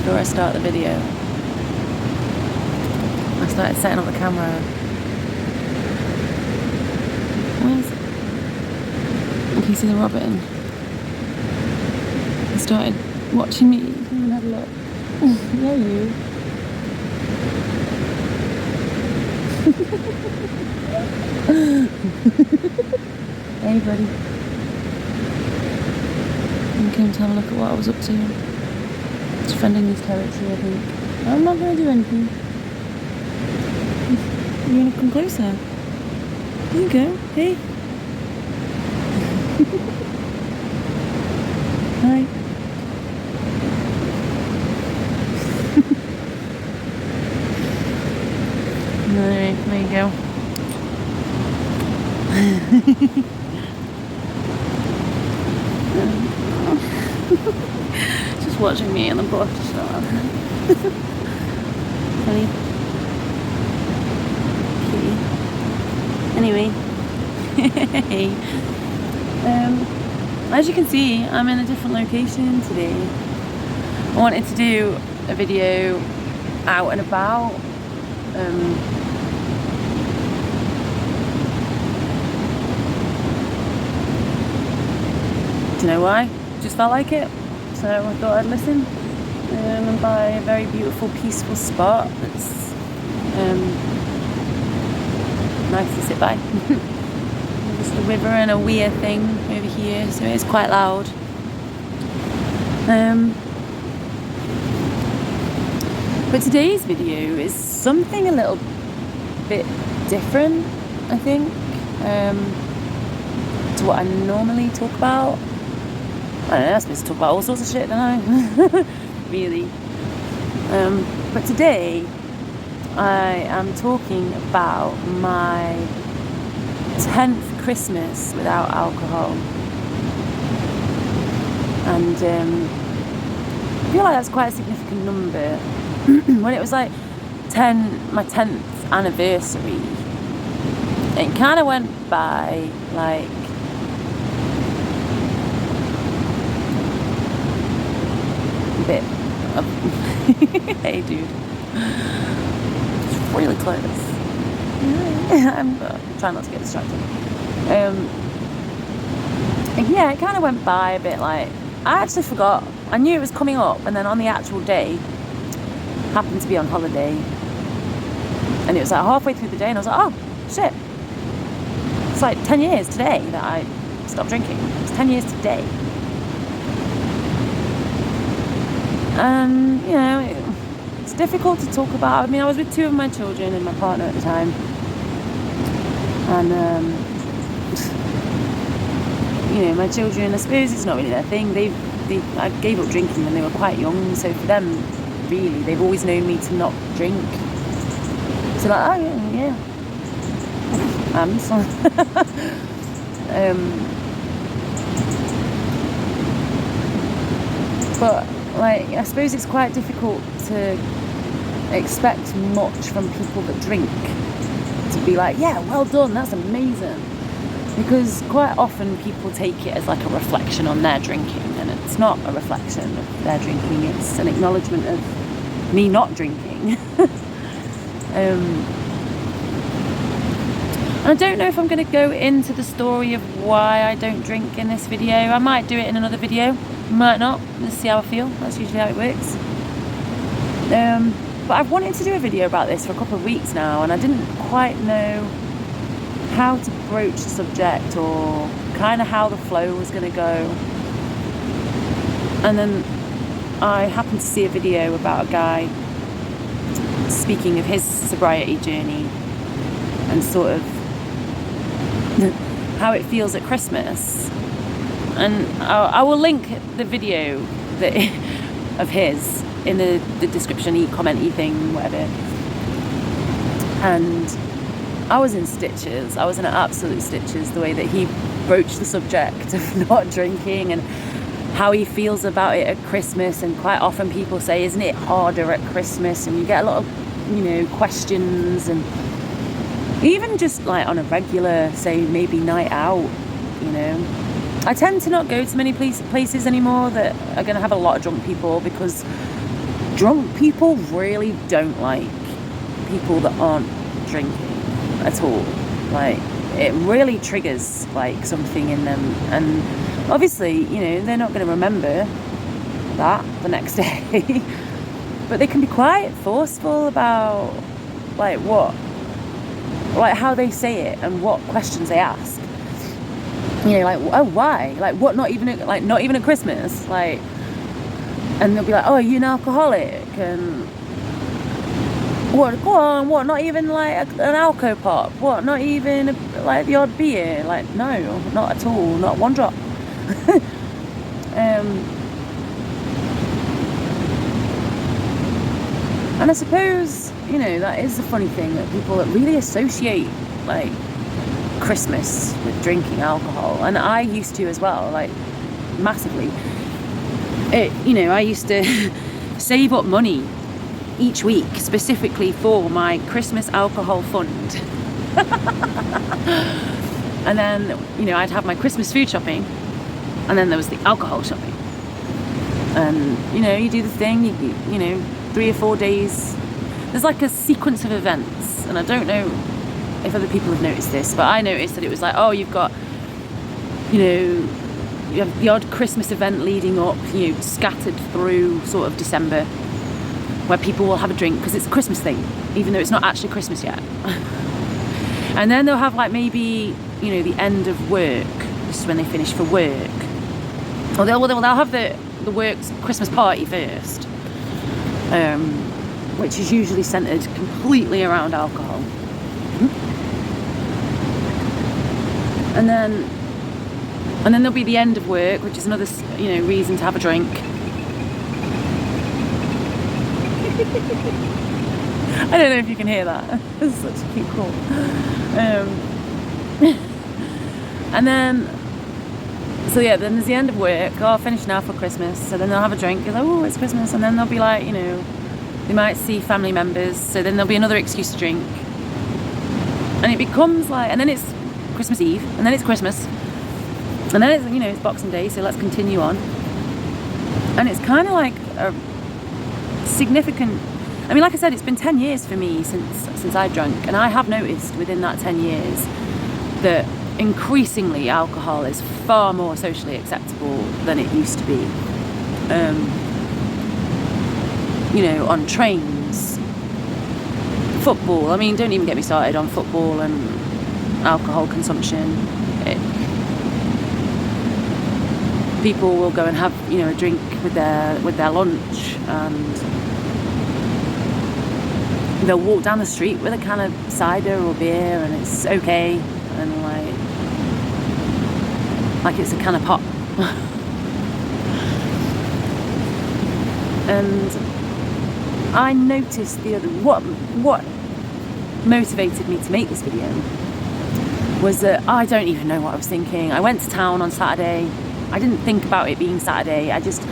before I start the video. I started setting up the camera. Where's it? Can you see the robin? He started watching me. Come and have a look. Yeah, you. Hey, buddy. You came to have a look at what I was up to. Defending his territory, I think. I'm not going to do anything. You want to come closer? There you go. Hey. Hi. Alright, there you go. Just watching me in the bush. Funny. Okay. Anyway. As you can see, I'm in a different location today. I wanted to do a video out and about. Do you know why? Just felt like it. So I thought I'd listen and buy a very beautiful, peaceful spot that's nice to sit by. Just a river and a weir thing over here, so it's quite loud. But today's video is something a little bit different, I think, to what I normally talk about. I don't know, I'm supposed to talk about all sorts of shit, don't I? Really. But today, I am talking about my 10th Christmas without alcohol. And I feel like that's quite a significant number. When it was like my 10th anniversary, it kind of went by like a bit of hey dude, it's really close. I'm trying not to get distracted. Yeah, it kind of went by a bit like, I actually forgot. I knew it was coming up, and then on the actual day, happened to be on holiday, and it was like halfway through the day, and I was like, oh shit, it's like 10 years today that I stopped drinking. It's 10 years today. And you know, it's difficult to talk about. I mean, I was with two of my children and my partner at the time, and you know, my children, I suppose it's not really their thing. I gave up drinking when they were quite young, so for them, really, they've always known me to not drink. So like, oh yeah. I'm sorry. But like, I suppose it's quite difficult to expect much from people that drink. To be like, yeah, well done, that's amazing. Because quite often people take it as like a reflection on their drinking, and it's not a reflection of their drinking, it's an acknowledgement of me not drinking. I don't know if I'm going to go into the story of why I don't drink in this video. I might do it in another video, might not. Let's see how I feel. That's usually how it works. But I've wanted to do a video about this for a couple of weeks now, and I didn't quite know how to broach the subject or kind of how the flow was going to go. And then I happened to see a video about a guy speaking of his sobriety journey and sort of how it feels at Christmas. And I will link the video of his in the description, comment-y thing, whatever. And I was in stitches. I was in absolute stitches, the way that he broached the subject of not drinking and how he feels about it at Christmas. And quite often people say, isn't it harder at Christmas? And you get a lot of, you know, questions. And even just like on a regular, say maybe night out, you know, I tend to not go to many places anymore that are going to have a lot of drunk people, because drunk people really don't like people that aren't drinking at all. Like, it really triggers like something in them, and obviously, you know, they're not going to remember that the next day. But they can be quite forceful about like how they say it and what questions they ask. You know, like, oh, why? Like, what? Not even at Christmas, like. And they'll be like, oh, are you an alcoholic? And what? Go on, what? Not even like an alco pop? What? Not even like the odd beer? Like, no, not at all, not one drop. And I suppose, you know, that is the funny thing, that people that really associate like Christmas with drinking alcohol, and I used to as well, like massively. You know, I used to save up money each week specifically for my Christmas alcohol fund. And then, you know, I'd have my Christmas food shopping, and then there was the alcohol shopping. And, you know, you do the thing, you know, 3 or 4 days. There's like a sequence of events, and I don't know if other people have noticed this, but I noticed that it was like, oh, you've got, you know, you have the odd Christmas event leading up, you know, scattered through sort of December, where people will have a drink because it's a Christmas thing, even though it's not actually Christmas yet. And then they'll have like maybe, you know, the end of work, this is when they finish for work. Or they'll have the work's Christmas party first, which is usually centred completely around alcohol. And then there'll be the end of work, which is another, you know, reason to have a drink. I don't know if you can hear that. It's such a cute call. And then, so yeah, then there's the end of work. Oh, I'll finish now for Christmas. So then they'll have a drink. Like, oh, it's Christmas. And then they'll be like, you know, they might see family members. So then there'll be another excuse to drink. And it becomes like, and then it's Christmas Eve, and then it's Christmas. And then it's, you know, it's Boxing Day, so let's continue on. And it's kind of like a significant, I mean, like I said, it's been 10 years for me since I drank, and I have noticed within that 10 years that increasingly alcohol is far more socially acceptable than it used to be. You know, on trains, football, I mean, don't even get me started on football and alcohol consumption. People will go and have, you know, a drink with their lunch, and they'll walk down the street with a can of cider or beer, and it's okay, and like it's a can of pop. And I noticed what motivated me to make this video was that I don't even know what I was thinking. I went to town on Saturday. I didn't think about it being Saturday. I just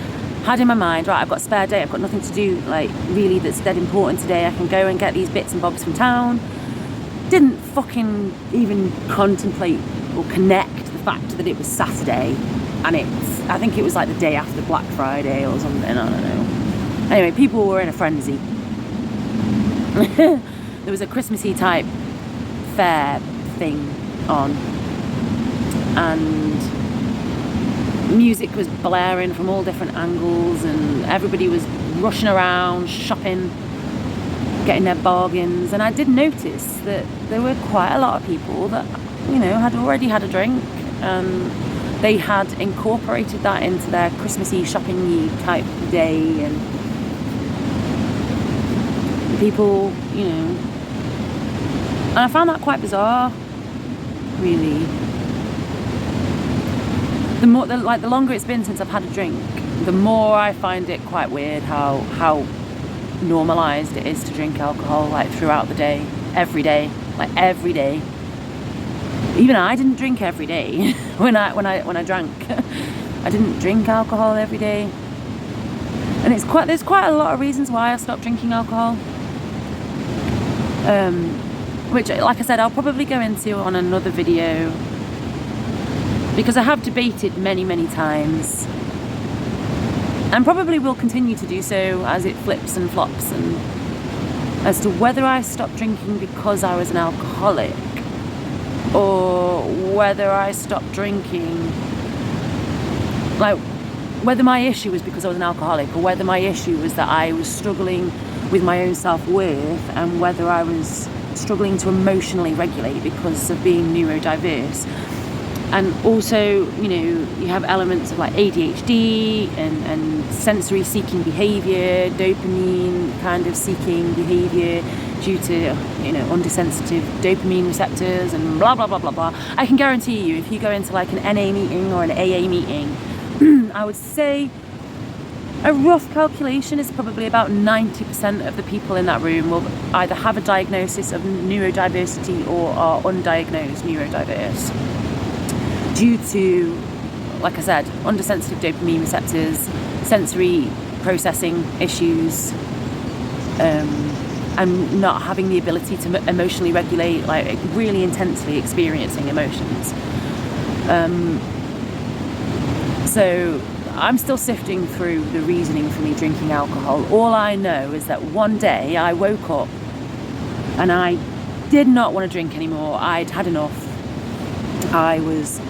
had in my mind, right, I've got a spare day, I've got nothing to do, like, really that's dead important today. I can go and get these bits and bobs from town. Didn't fucking even contemplate or connect the fact that it was Saturday, and I think it was like the day after Black Friday or something, I don't know. Anyway, people were in a frenzy. There was a Christmassy type fair thing on, and music was blaring from all different angles, and everybody was rushing around, shopping, getting their bargains. And I did notice that there were quite a lot of people that, you know, had already had a drink, and they had incorporated that into their Christmassy shopping type day. And people, you know, and I found that quite bizarre, really. The longer it's been since I've had a drink, the more I find it quite weird how normalised it is to drink alcohol, like, throughout the day, every day, like every day. Even I didn't drink every day when I drank. I didn't drink alcohol every day, and there's quite a lot of reasons why I stopped drinking alcohol. Which, like I said, I'll probably go into on another video, because I have debated many times and probably will continue to do so as it flips and flops, and as to whether I stopped drinking because I was an alcoholic, or whether I stopped drinking, like whether my issue was because I was an alcoholic, or whether my issue was that I was struggling with my own self-worth, and whether I was struggling to emotionally regulate because of being neurodiverse. And also, you know, you have elements of like ADHD and sensory seeking behaviour, dopamine kind of seeking behaviour due to, you know, undersensitive dopamine receptors and blah, blah, blah, blah, blah. I can guarantee you, if you go into like an NA meeting or an AA meeting, I would say a rough calculation is probably about 90% of the people in that room will either have a diagnosis of neurodiversity or are undiagnosed neurodiverse, due to, like I said, undersensitive dopamine receptors, sensory processing issues, and not having the ability to emotionally regulate, like really intensely experiencing emotions. So I'm still sifting through the reasoning for me drinking alcohol. All I know is that one day I woke up and I did not want to drink anymore. I'd had enough. I was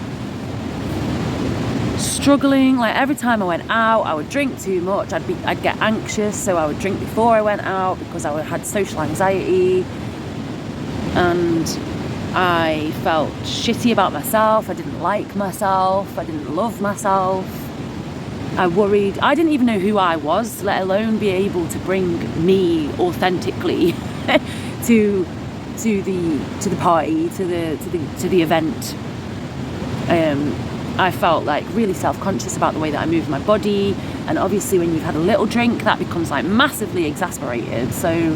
struggling. Like every time I went out, I would drink too much. I'd get anxious, so I would drink before I went out because I had social anxiety, and I felt shitty about myself. I didn't like myself. I didn't love myself. I worried. I didn't even know who I was, let alone be able to bring me authentically to the party, to the event. I felt like really self-conscious about the way that I moved my body, and obviously when you've had a little drink, that becomes like massively exasperated. So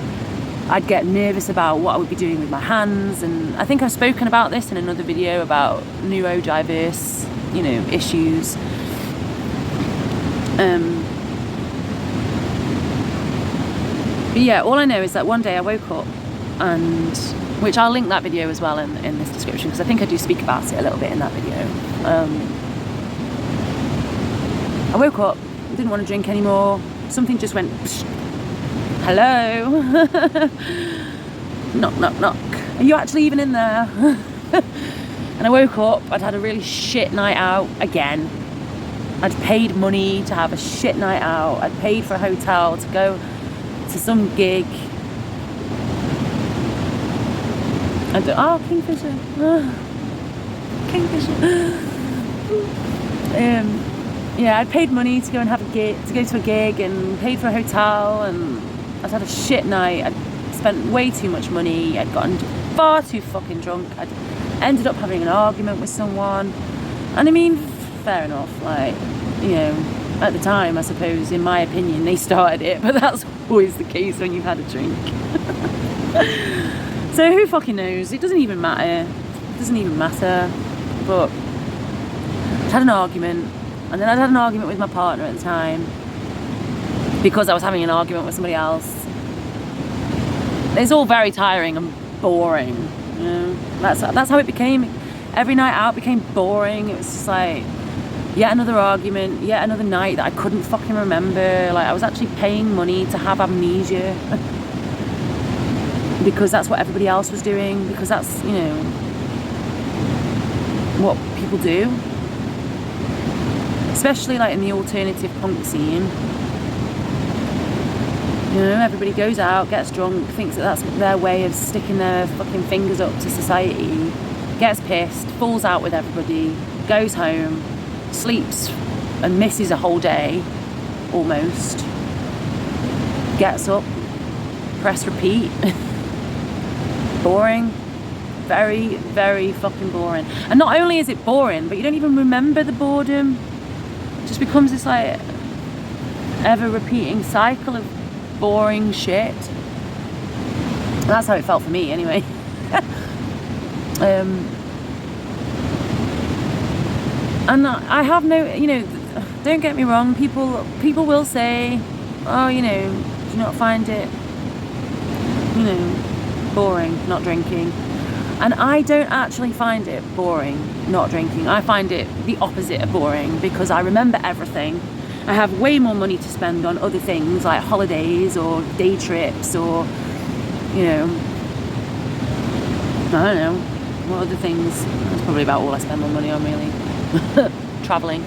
I'd get nervous about what I would be doing with my hands, and I think I've spoken about this in another video about neurodiverse, you know, issues. But yeah, all I know is that one day I woke up, and which I'll link that video as well in this description, because I think I do speak about it a little bit in that video. I woke up, didn't want to drink anymore. Something just went, psh, hello? Knock, knock, knock. Are you actually even in there? And I woke up, I'd had a really shit night out again. I'd paid money to have a shit night out. I'd paid for a hotel to go to some gig. I thought, oh, Kingfisher. Kingfisher. Yeah, I'd paid money to go and have a gig, to go to a gig, and paid for a hotel, and I'd had a shit night. I'd spent way too much money. I'd gotten far too fucking drunk. I'd ended up having an argument with someone. And I mean, fair enough, like, you know, at the time, I suppose, in my opinion, they started it, but that's always the case when you've had a drink. So who fucking knows? It doesn't even matter. It doesn't even matter. But I'd had an argument, and then I'd had an argument with my partner at the time because I was having an argument with somebody else. It's all very tiring and boring, you know. That's how it became. Every night out became boring. It was just like yet another argument, yet another night that I couldn't fucking remember. Like I was actually paying money to have amnesia because that's what everybody else was doing, because that's, you know, what people do, especially like in the alternative punk scene. You know, everybody goes out, gets drunk, thinks that that's their way of sticking their fucking fingers up to society, gets pissed, falls out with everybody, goes home, sleeps and misses a whole day almost, gets up, press repeat. Boring. Very, very fucking boring. And not only is it boring, but you don't even remember the boredom. It just becomes this like ever repeating cycle of boring shit. That's how it felt for me anyway. And I have no, you know, don't get me wrong, people will say, oh, you know, do you not find it, you know, boring not drinking? And I don't actually find it boring not drinking. I find it the opposite of boring, because I remember everything, I have way more money to spend on other things like holidays or day trips or, you know, I don't know, what other things. That's probably about all I spend my money on, really. Traveling.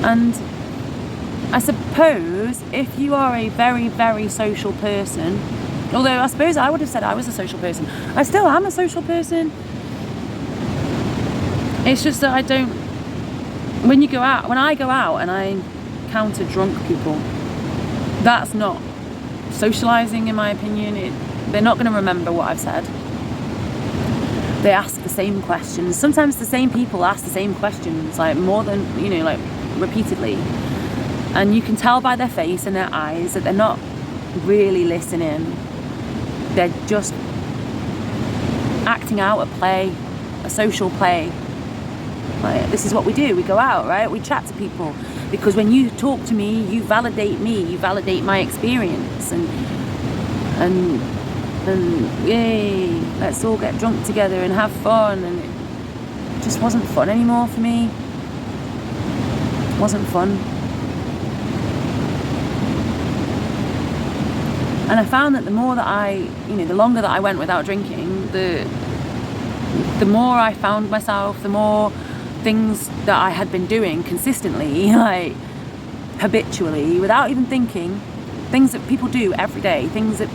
And I suppose if you are a very, very social person, although I suppose I would have said I was a social person, I still am a social person. It's just that I don't, when I go out and I encounter drunk people, that's not socializing, in my opinion. They're not going to remember what I've said. They ask the same questions. Sometimes the same people ask the same questions, like more than, like repeatedly. And you can tell by their face and their eyes that they're not really listening. They're just acting out a play, a social play. Like, this is what we do. We go out, right? We chat to people. Because when you talk to me, you validate my experience. And yay, let's all get drunk together and have fun. And it just wasn't fun anymore for me. It wasn't fun. And I found that the more that the longer that I went without drinking, the more I found myself, the more things that I had been doing consistently, like habitually, without even thinking, things that people do every day, things that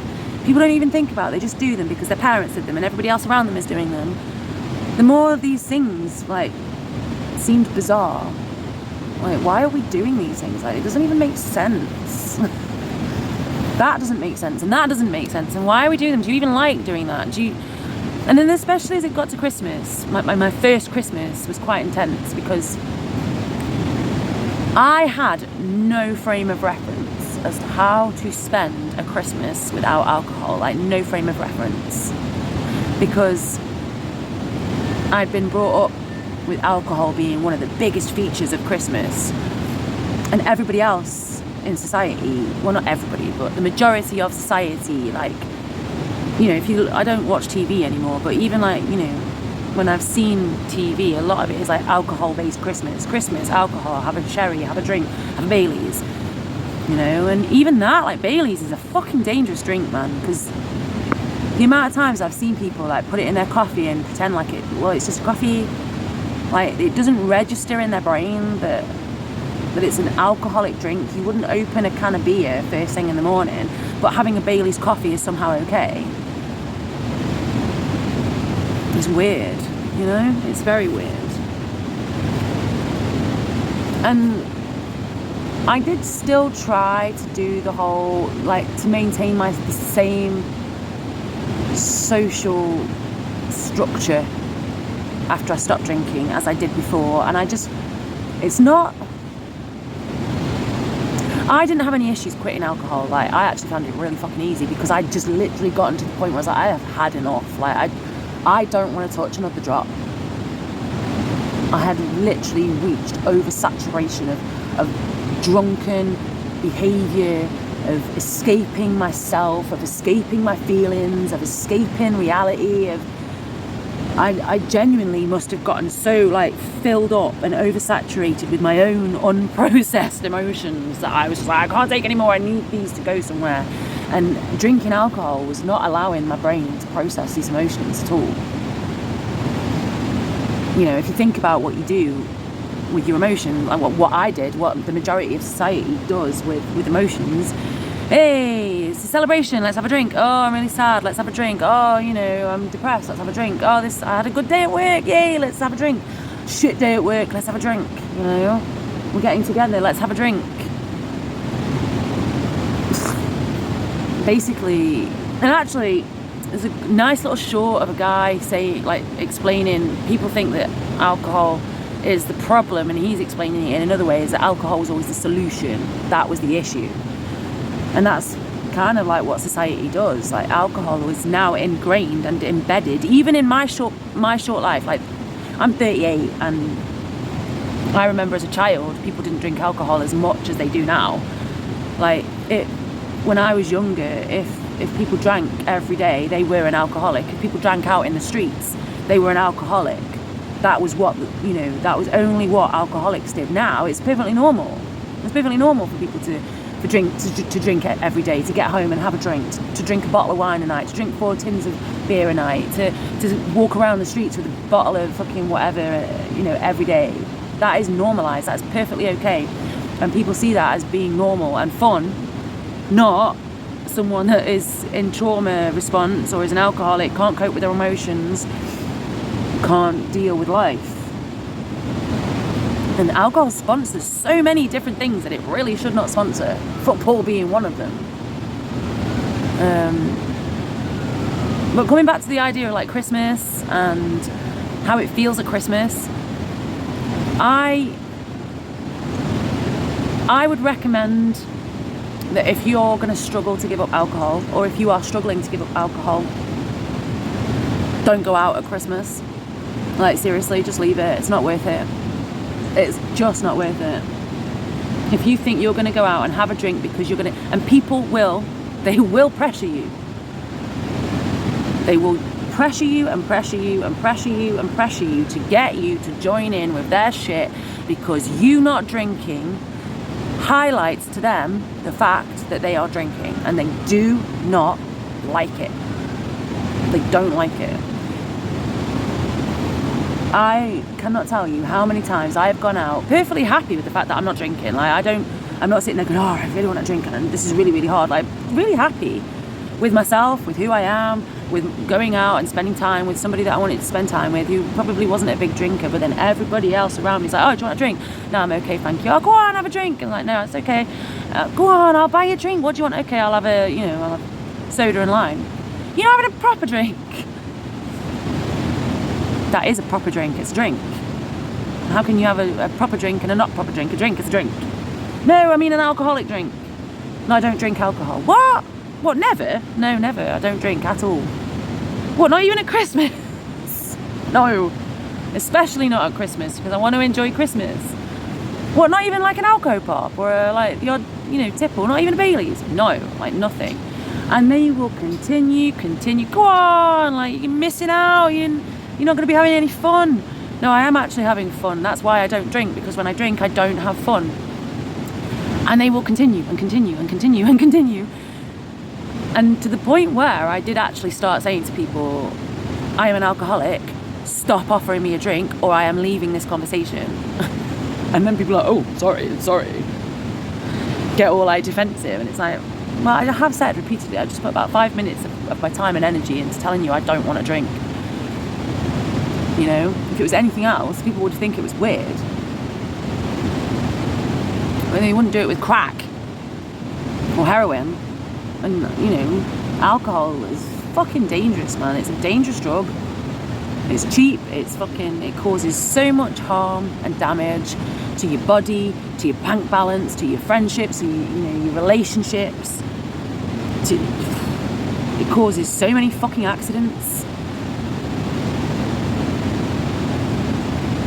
people don't even think about, they just do them because their parents did them and everybody else around them is doing them. The more of these things, seemed bizarre. Like, why are we doing these things? Like, it doesn't even make sense. That doesn't make sense, and that doesn't make sense. And why are we doing them? Do you even like doing that? And then especially as it got to Christmas, my first Christmas was quite intense because I had no frame of reference as to how to spend a Christmas without alcohol, like no frame of reference. Because I'd been brought up with alcohol being one of the biggest features of Christmas, and everybody else in society, well, not everybody, but the majority of society, I don't watch TV anymore, but even when I've seen TV, a lot of it is like alcohol-based Christmas, alcohol, have a sherry, have a drink, have a Baileys, and even that, Baileys is a fucking dangerous drink, man, because the amount of times I've seen people put it in their coffee and pretend it's just coffee, it doesn't register in their brain that it's an alcoholic drink. You wouldn't open a can of beer first thing in the morning, but having a Bailey's coffee is somehow okay. It's weird, it's very weird. And I did still try to do the whole, to maintain the same social structure after I stopped drinking as I did before. And I didn't have any issues quitting alcohol. I actually found it really fucking easy because I'd just literally gotten to the point where I was I have had enough. I don't want to touch another drop. I had literally reached oversaturation of drunken behaviour, of escaping myself, of escaping my feelings, of escaping reality, I genuinely must have gotten so filled up and oversaturated with my own unprocessed emotions that I was just I can't take any more, I need these to go somewhere. And drinking alcohol was not allowing my brain to process these emotions at all. If you think about what you do with your emotion, what I did, what the majority of society does with emotions. Hey, it's a celebration, let's have a drink. Oh, I'm really sad, let's have a drink. Oh, I'm depressed, let's have a drink. Oh, I had a good day at work, yay, let's have a drink. Shit day at work, let's have a drink. We're getting together, let's have a drink. Basically, and actually, there's a nice little short of a guy explaining, people think that alcohol is the problem, and he's explaining it in another way, is that alcohol was always the solution, that was the issue. And that's kind of what society does. Alcohol is now ingrained and embedded, even in my short life. I'm 38, and I remember as a child, people didn't drink alcohol as much as they do now. When I was younger, if if people drank every day, they were an alcoholic. If people drank out in the streets, they were an alcoholic. That was what, that was only what alcoholics did. Now it's perfectly normal. It's perfectly normal for people to drink every day, to get home and have a drink, to drink a bottle of wine a night, to drink 4 tins of beer a night, to walk around the streets with a bottle of fucking whatever, every day. That is normalised. That's perfectly okay. And people see that as being normal and fun, not someone that is in trauma response or is an alcoholic, can't cope with their emotions, can't deal with life. And alcohol sponsors so many different things that it really should not sponsor, football being one of them. But coming back to the idea of like Christmas and how it feels at Christmas, I would recommend that if you're going to struggle to give up alcohol, or if you are struggling to give up alcohol, don't go out at Christmas. Like, seriously, just leave it. It's not worth it. It's just not worth it. If you think you're going to go out and have a drink because you're going to, and people will pressure you. They will pressure you and pressure you and pressure you and pressure you to get you to join in with their shit, because you not drinking highlights to them the fact that they are drinking, and they do not like it. They don't like it. I cannot tell you how many times I have gone out perfectly happy with the fact that I'm not drinking. Like, I'm not sitting there going, oh, I really want to drink and this is really, really hard. Like, really happy with myself, with who I am, with going out and spending time with somebody that I wanted to spend time with, who probably wasn't a big drinker, but then everybody else around me is like, oh, do you want a drink? No, I'm okay, thank you. Oh, go on, have a drink. And I'm like, no, it's okay. Go on, I'll buy you a drink. What do you want? Okay, I'll have I'll have soda and lime. You're not having a proper drink. That is a proper drink. It's a drink. How can you have a proper drink and a not proper drink? A drink is a drink. No, I mean an alcoholic drink. No, I don't drink alcohol. What? What, never? No, never. I don't drink at all. What, not even at Christmas? No. Especially not at Christmas, because I want to enjoy Christmas. What, not even like an alco pop or like the odd, tipple? Not even a Bailey's? No, like nothing. And they will continue. Go on, like you're missing out. You're not going to be having any fun. No, I am actually having fun. That's why I don't drink, because when I drink, I don't have fun. And they will continue and continue and continue and continue. And to the point where I did actually start saying to people, I am an alcoholic, stop offering me a drink or I am leaving this conversation. And then people are like, oh, sorry. Get all like defensive. And it's like, well, I have said repeatedly, I just put about 5 minutes of my time and energy into telling you I don't want to drink. If it was anything else, people would think it was weird. I mean, they wouldn't do it with crack or heroin. And, alcohol is fucking dangerous, man. It's a dangerous drug. It's cheap. It causes so much harm and damage to your body, to your bank balance, to your friendships, to your relationships. It causes so many fucking accidents.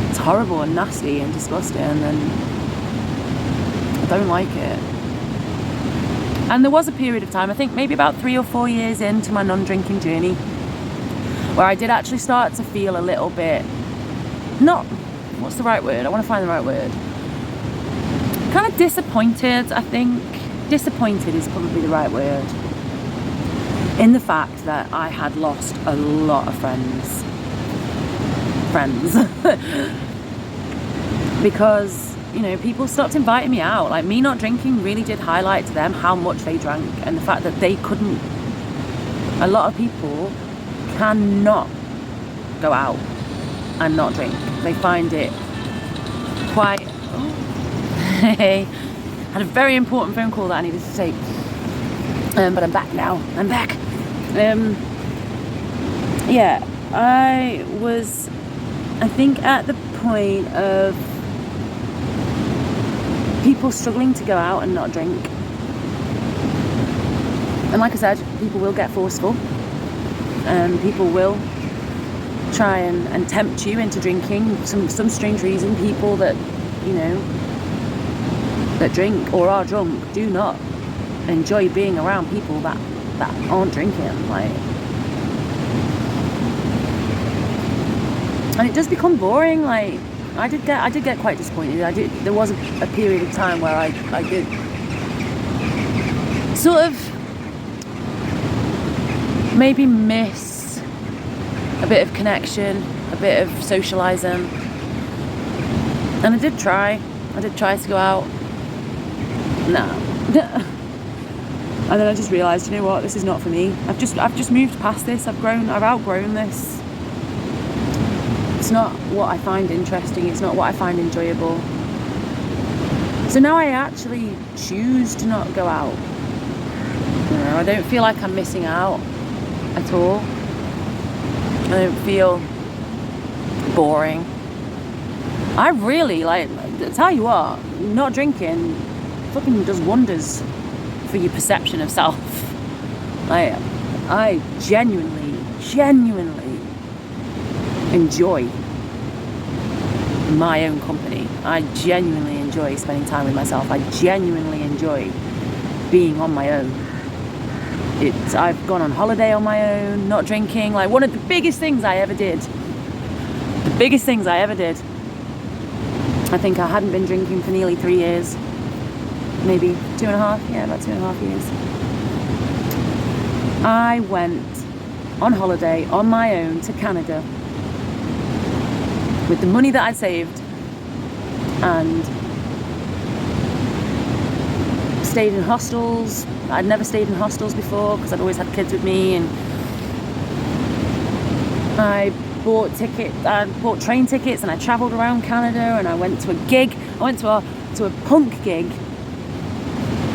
It's horrible and nasty and disgusting, and I don't like it. And there was a period of time, I think maybe about 3 or 4 years into my non-drinking journey, where I did actually start to feel a little bit, what's the right word? I want to find the right word. Kind of disappointed, I think. Disappointed is probably the right word. In the fact that I had lost a lot of friends. Because people stopped inviting me out. Like, me not drinking really did highlight to them how much they drank, and the fact that they couldn't. A lot of people cannot go out and not drink. They find it quite. Hey, had a very important phone call that I needed to take. But I'm back now. I'm back. Yeah, I was, I think, at the point of people struggling to go out and not drink. And like I said, people will get forceful. People will try and tempt you into drinking. Some strange reason, people that, that drink or are drunk do not enjoy being around people that that aren't drinking, like, and it does become boring. Like, I did get quite disappointed. There was a period of time where I did sort of maybe miss a bit of connection, a bit of socializing, and I did try to go out. No. And then I just realised, you know what, this is not for me. I've just moved past this. I've outgrown this. It's not what I find interesting. It's not what I find enjoyable. So now I actually choose to not go out. You know, I don't feel like I'm missing out at all. I don't feel boring. I really, like, tell you what, not drinking fucking does wonders for your perception of self. Like, I genuinely enjoy my own company. I genuinely enjoy spending time with myself. I genuinely enjoy being on my own. I've gone on holiday on my own, not drinking. Like, one of the biggest things I ever did, I think I hadn't been drinking for nearly 3 years, maybe 2.5, about 2.5 years. I went on holiday on my own to Canada with the money that I'd saved, and stayed in hostels. I'd never stayed in hostels before because I'd always had kids with me, and I bought train tickets, and I travelled around Canada, and I went to a gig. I went to a punk gig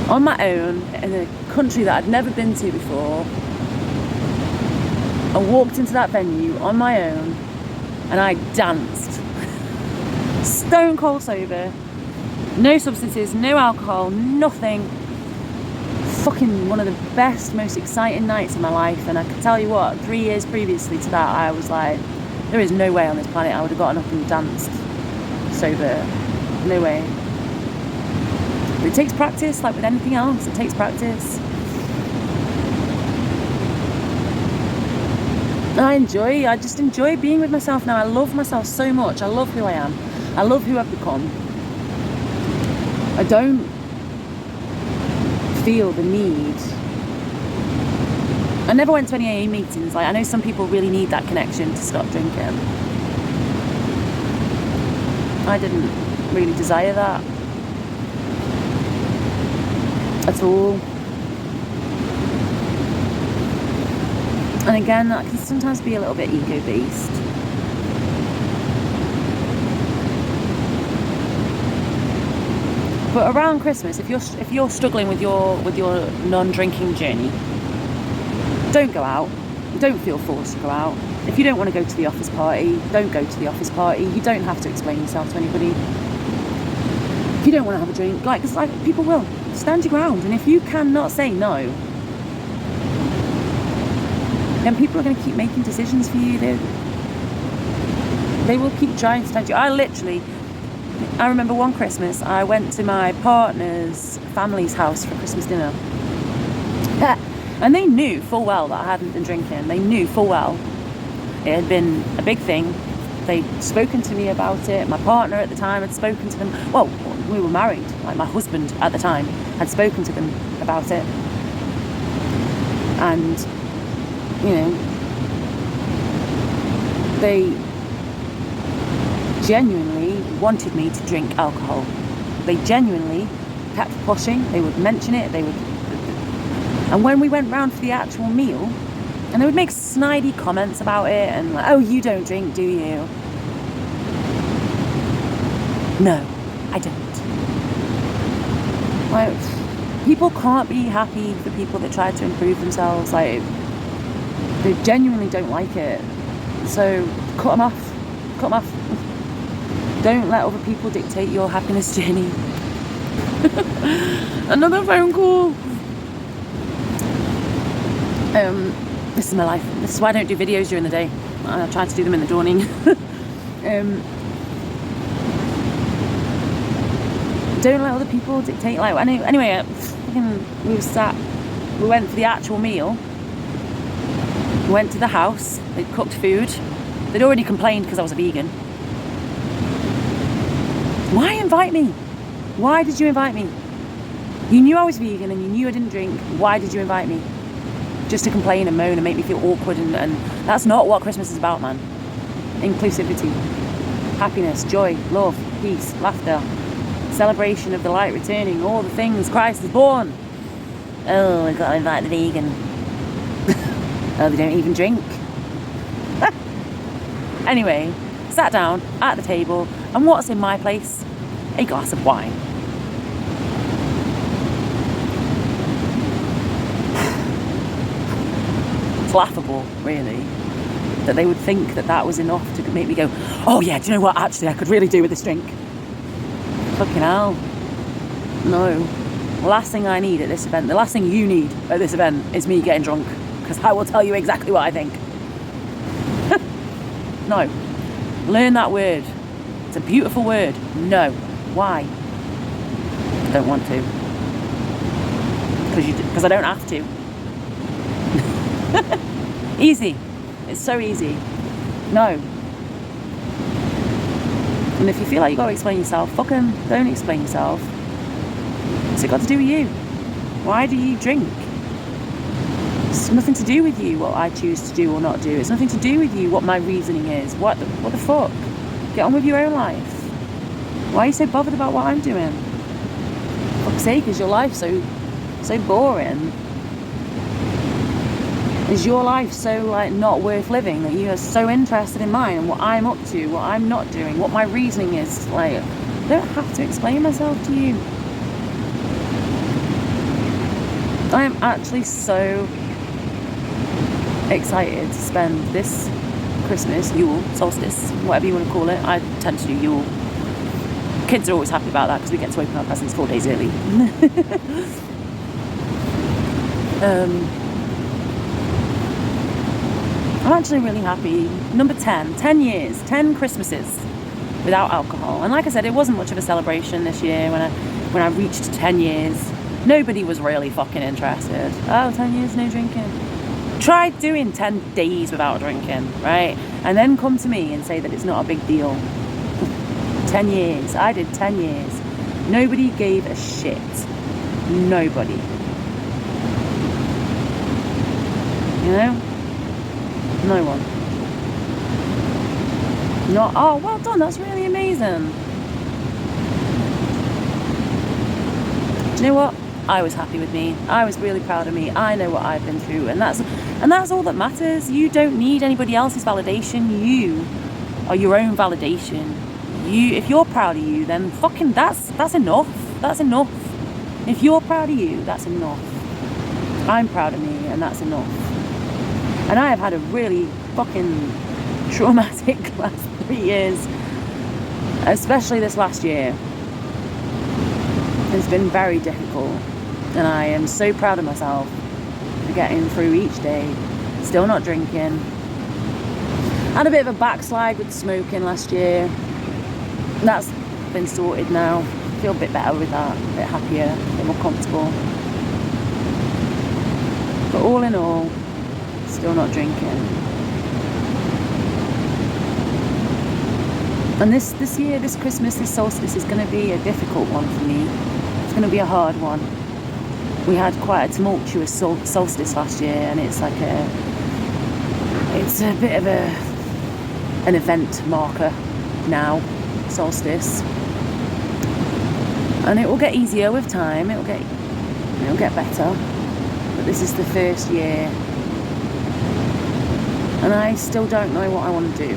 on my own in a country that I'd never been to before. I walked into that venue on my own and I danced. Stone cold sober, no substances, no alcohol, nothing. Fucking one of the best, most exciting nights of my life. And I can tell you what, 3 years previously to that, I was like, there is no way on this planet I would have gotten up and danced sober. No way. But it takes practice, like with anything else, it takes practice. I just enjoy being with myself now. I love myself so much. I love who I am. I love who I've become. I don't feel the need. I never went to any AA meetings. Like, I know some people really need that connection to stop drinking. I didn't really desire that at all. And again, that can sometimes be a little bit ego-based. But around Christmas, if you're struggling with your non-drinking journey, don't go out. Don't feel forced to go out. If you don't want to go to the office party, don't go to the office party. You don't have to explain yourself to anybody. If you don't want to have a drink, because people will, stand your ground. And if you cannot say no, then people are going to keep making decisions for you. They will keep trying to stand you. I remember one Christmas, I went to my partner's family's house for Christmas dinner. And they knew full well that I hadn't been drinking. They knew full well. It had been a big thing. They'd spoken to me about it. My partner at the time had spoken to them. Well, we were married. Like, my husband at the time had spoken to them about it. And, you know, they genuinely wanted me to drink alcohol. They genuinely kept pushing. They would mention it. And when we went round for the actual meal, and they would make snidey comments about it, and like, oh, you don't drink, do you? No, I don't. Like, people can't be happy for people that try to improve themselves. Like, they genuinely don't like it. So cut them off. Don't let other people dictate your happiness journey. Another phone call. This is my life. This is why I don't do videos during the day. I try to do them in the dawning. Don't let other people dictate. Like, anyway, we were sat We went for the actual meal. We went to the house. They'd cooked food. They'd already complained because I was a vegan. Why invite me? Why did you invite me? You knew I was vegan and you knew I didn't drink. Why did you invite me? Just to complain and moan and make me feel awkward, and that's not what Christmas is about, man. Inclusivity, happiness, joy, love, peace, laughter, celebration of the light returning, all the things. Christ is born. Oh, we've got to invite the vegan. Oh, they don't even drink. Anyway, sat down at the table, and what's in my place? A glass of wine. Laughable, really, that they would think that that was enough to make me go, oh yeah, do you know what, actually I could really do with this drink. Fucking hell. No. The last thing I need at this event, the last thing you need at this event is me getting drunk, because I will tell you exactly what I think. No. Learn that word. It's a beautiful word. No. Why? I don't want to. Because I don't have to. Easy. It's so easy. No. And if you feel like you've got to explain yourself, fucking don't explain yourself. What's it got to do with you? Why do you drink? It's nothing to do with you what I choose to do or not do. It's nothing to do with you what my reasoning is. What the fuck? Get on with your own life. Why are you so bothered about what I'm doing? For fuck's sake, is your life so boring? Is your life so like not worth living that you are so interested in mine and what I'm up to, what I'm not doing, what my reasoning is? Like, I don't have to explain myself to you. I am actually so excited to spend this Christmas, Yule, solstice, whatever you want to call it. I tend to do Yule. Kids are always happy about that because we get to open our presents 4 days early. I'm actually really happy. Number 10 years, 10 Christmases without alcohol. And like I said, it wasn't much of a celebration this year when I reached 10 years. Nobody was really fucking interested. Oh, 10 years, no drinking. Try doing 10 days without drinking, right? And then come to me and say that it's not a big deal. 10 years. I did 10 years. Nobody gave a shit. Nobody. You know? No one. Not, oh, well done, that's really amazing. Do you know what? I was happy with me. I was really proud of me. I know what I've been through, and that's all that matters. You don't need anybody else's validation. You are your own validation. If you're proud of you, then fucking that's enough. That's enough. If you're proud of you, that's enough. I'm proud of me, and that's enough. And I have had a really fucking traumatic last 3 years, especially this last year. It's been very difficult, and I am so proud of myself for getting through each day, still not drinking. Had a bit of a backslide with smoking last year. That's been sorted now. Feel a bit better with that, a bit happier, a bit more comfortable. But all in all, still not drinking. And this year, this Christmas, this solstice is going to be a difficult one for me. It's going to be a hard one. We had quite a tumultuous solstice last year, and it's a bit of an event marker now, solstice. And it will get easier with time. It'll get better. But this is the first year. And I still don't know what I want to do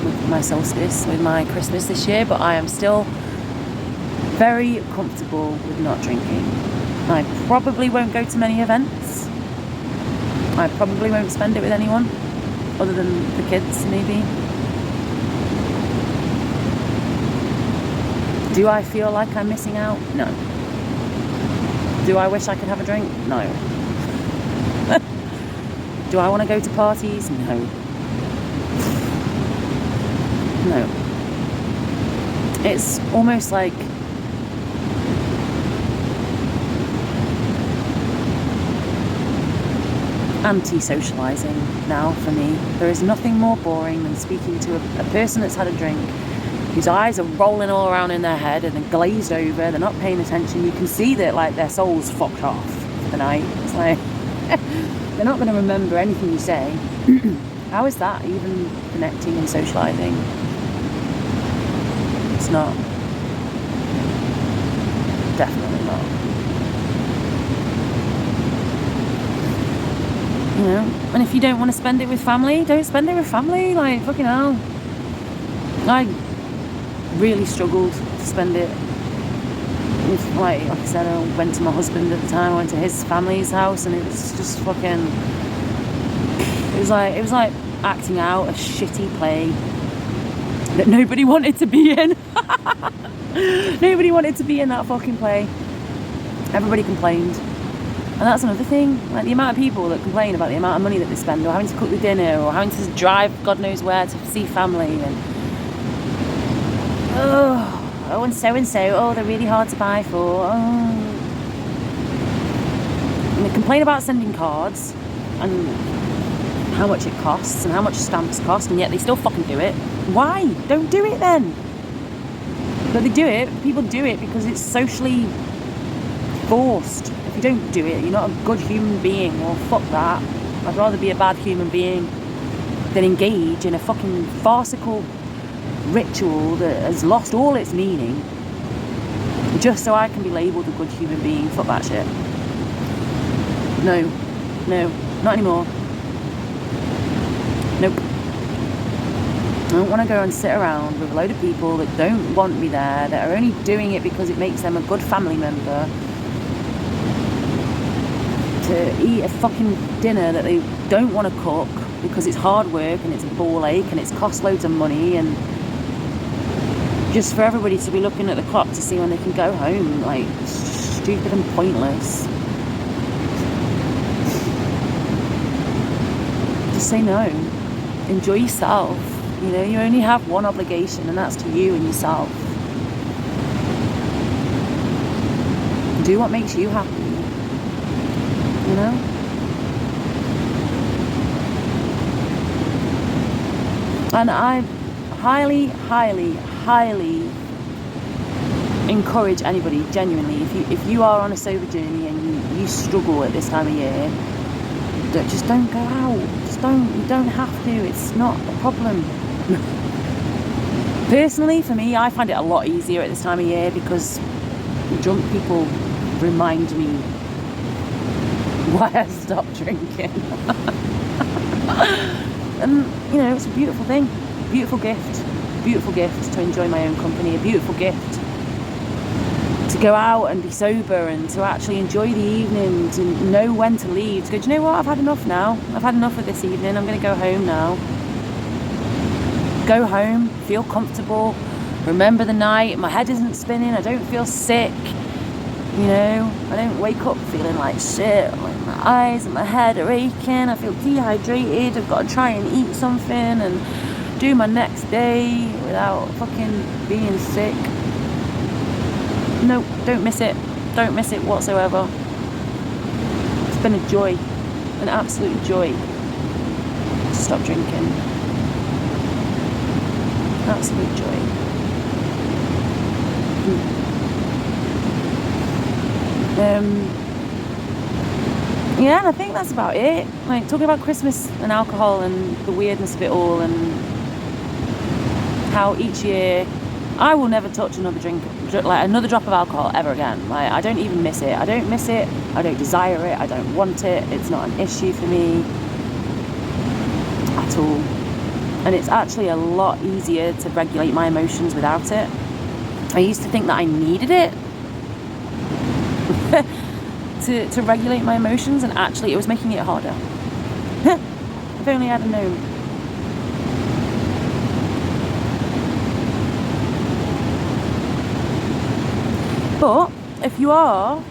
with my solstice, with my Christmas this year, but I am still very comfortable with not drinking. I probably won't go to many events. I probably won't spend it with anyone other than the kids, maybe. Do I feel like I'm missing out? No. Do I wish I could have a drink? No. Do I want to go to parties? No. No. It's almost like anti-socialising now for me. There is nothing more boring than speaking to a person that's had a drink, whose eyes are rolling all around in their head and they're glazed over, they're not paying attention. You can see that like their soul's fucked off for the night. It's like they're not going to remember anything you say. How is that even connecting and socialising? It's not. Definitely not. You know, and if you don't want to spend it with family, don't spend it with family. Like, fucking hell. I really struggled to spend it with, like I said, I went to my husband at the time, I went to his family's house, and it was just fucking, it was like acting out a shitty play that nobody wanted to be in. Nobody wanted to be in that fucking play. Everybody complained. And that's another thing, like the amount of people that complain about the amount of money that they spend, or having to cook the dinner, or having to drive God knows where to see family, and oh, and so, oh, they're really hard to buy for, oh. And they complain about sending cards, and how much it costs, and how much stamps cost, and yet they still fucking do it. Why? Don't do it then. But they do it, people do it because it's socially forced. If you don't do it, you're not a good human being. Well, fuck that. I'd rather be a bad human being than engage in a fucking farcical ritual that has lost all its meaning just so I can be labelled a good human being. Fuck that shit. No, not anymore. Nope. I don't want to go and sit around with a load of people that don't want me there, that are only doing it because it makes them a good family member, to eat a fucking dinner that they don't want to cook because it's hard work and it's a ball ache and it's cost loads of money, and just for everybody to be looking at the clock to see when they can go home. Like, stupid and pointless. Just say no. Enjoy yourself. You know, you only have one obligation, and that's to you and yourself. Do what makes you happy. You know? And I highly, highly, highly encourage anybody, genuinely, if you are on a sober journey and you struggle at this time of year, just don't go out. You don't have to. It's not a problem. Personally, for me, I find it a lot easier at this time of year because drunk people remind me why I stopped drinking. And, you know, it's a beautiful thing. Beautiful gift to enjoy my own company. A beautiful gift to go out and be sober and to actually enjoy the evening, to know when to leave, to go, do you know what, I've had enough now. I've had enough of this evening. I'm going to go home now. Go home, feel comfortable, remember the night, my head isn't spinning, I don't feel sick, you know, I don't wake up feeling like shit, like my eyes and my head are aching, I feel dehydrated, I've got to try and eat something and do my next day without fucking being sick. No, don't miss it whatsoever. It's been a joy, an absolute joy to stop drinking. Absolute joy. Yeah, and I think that's about it. Like, talking about Christmas and alcohol and the weirdness of it all, and how each year I will never touch another another drop of alcohol ever again. Like, I don't even miss it. I don't miss it. I don't desire it. I don't want it. It's not an issue for me at all. And it's actually a lot easier to regulate my emotions without it. I used to think that I needed it to regulate my emotions, and actually it was making it harder. If only I'd have known. But if you are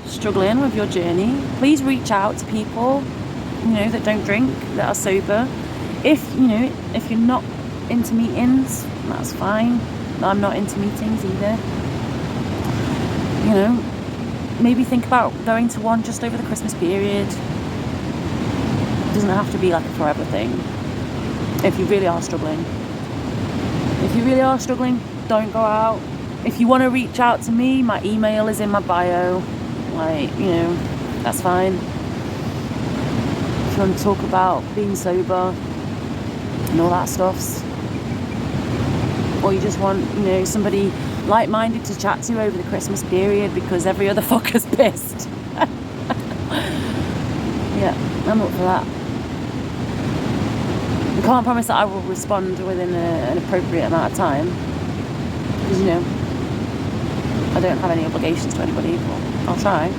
struggling with your journey, please reach out to people, you know, that don't drink, that are sober. If you're not into meetings, that's fine. I'm not into meetings either. You know, maybe think about going to one just over the Christmas period. It doesn't have to be like a forever thing. If you really are struggling. If you really are struggling, don't go out. If you want to reach out to me, my email is in my bio. Like, you know, that's fine. If you want to talk about being sober and all that stuff. Or you just want, you know, somebody like-minded to chat to over the Christmas period because every other fucker's pissed. Yeah, I'm up for that. I can't promise that I will respond within an appropriate amount of time. Because, you know, I don't have any obligations to anybody, but I'll try.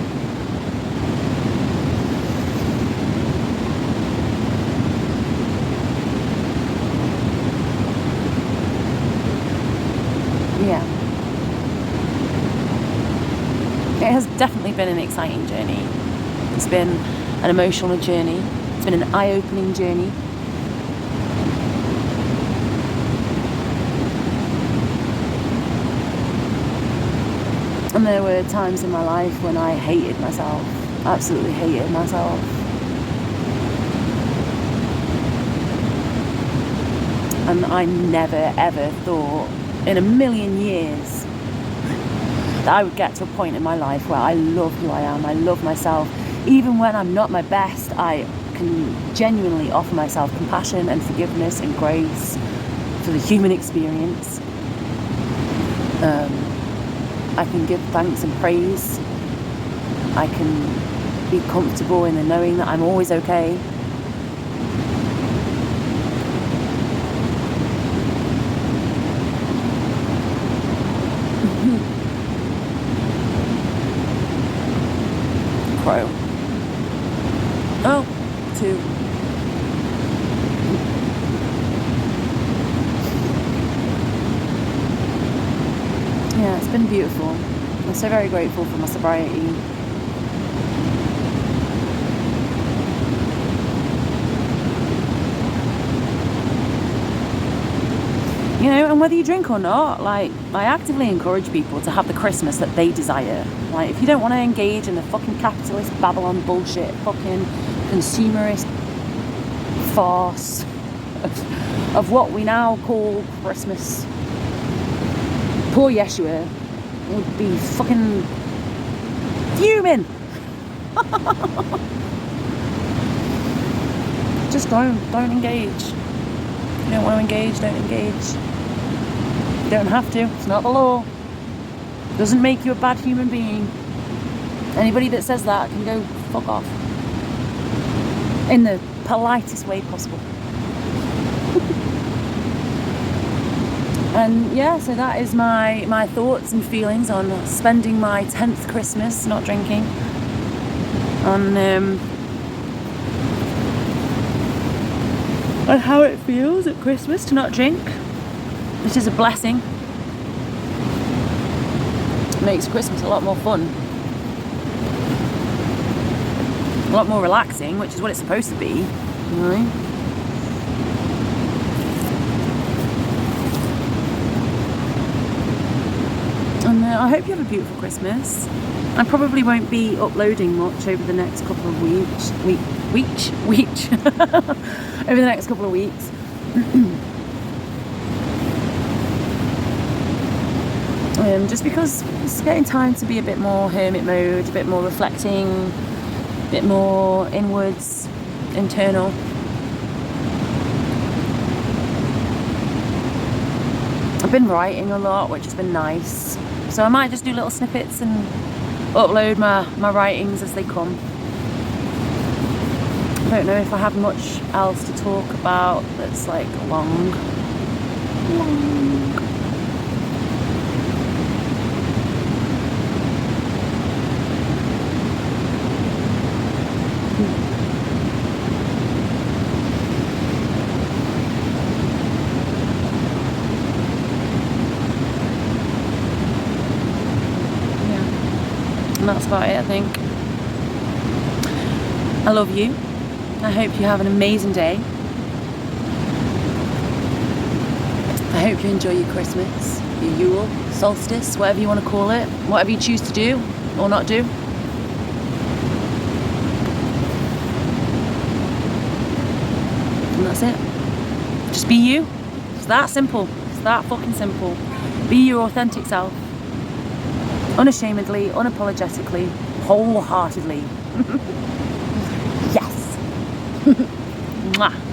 Yeah. It has definitely been an exciting journey. It's been an emotional journey. It's been an eye-opening journey. And there were times in my life when I hated myself, absolutely hated myself. And I never ever thought in a million years that I would get to a point in my life where I love who I am, I love myself. Even when I'm not my best, I can genuinely offer myself compassion and forgiveness and grace for the human experience. I can give thanks and praise. I can be comfortable in the knowing that I'm always okay. Crow. Oh, 2. Yeah, it's been beautiful. I'm so very grateful for my sobriety. You know, and whether you drink or not, like, I actively encourage people to have the Christmas that they desire. Like, if you don't want to engage in the fucking capitalist Babylon bullshit, fucking consumerist farce of what we now call Christmas, poor Yeshua would be fucking fuming. Just don't engage. If you don't want to engage, don't engage. You don't have to. It's not the law. It doesn't make you a bad human being. Anybody that says that can go fuck off. In the politest way possible. And yeah, so that is my thoughts and feelings on spending my 10th Christmas not drinking. On how it feels at Christmas to not drink, which is a blessing. It makes Christmas a lot more fun. A lot more relaxing, which is what it's supposed to be, you know? And I hope you have a beautiful Christmas. I probably won't be uploading much over the next couple of weeks. Over the next couple of weeks. Just because it's getting time to be a bit more hermit mode, a bit more reflecting, a bit more inwards, internal. I've been writing a lot, which has been nice. So I might just do little snippets and upload my writings as they come. I don't know if I have much else to talk about that's like long. And that's about it, I think. I love you. I hope you have an amazing day. I hope you enjoy your Christmas, your Yule, solstice, whatever you want to call it, whatever you choose to do or not do. And that's it. Just be you. It's that simple. It's that fucking simple. Be your authentic self. Unashamedly, unapologetically, wholeheartedly. Yes. Mwah.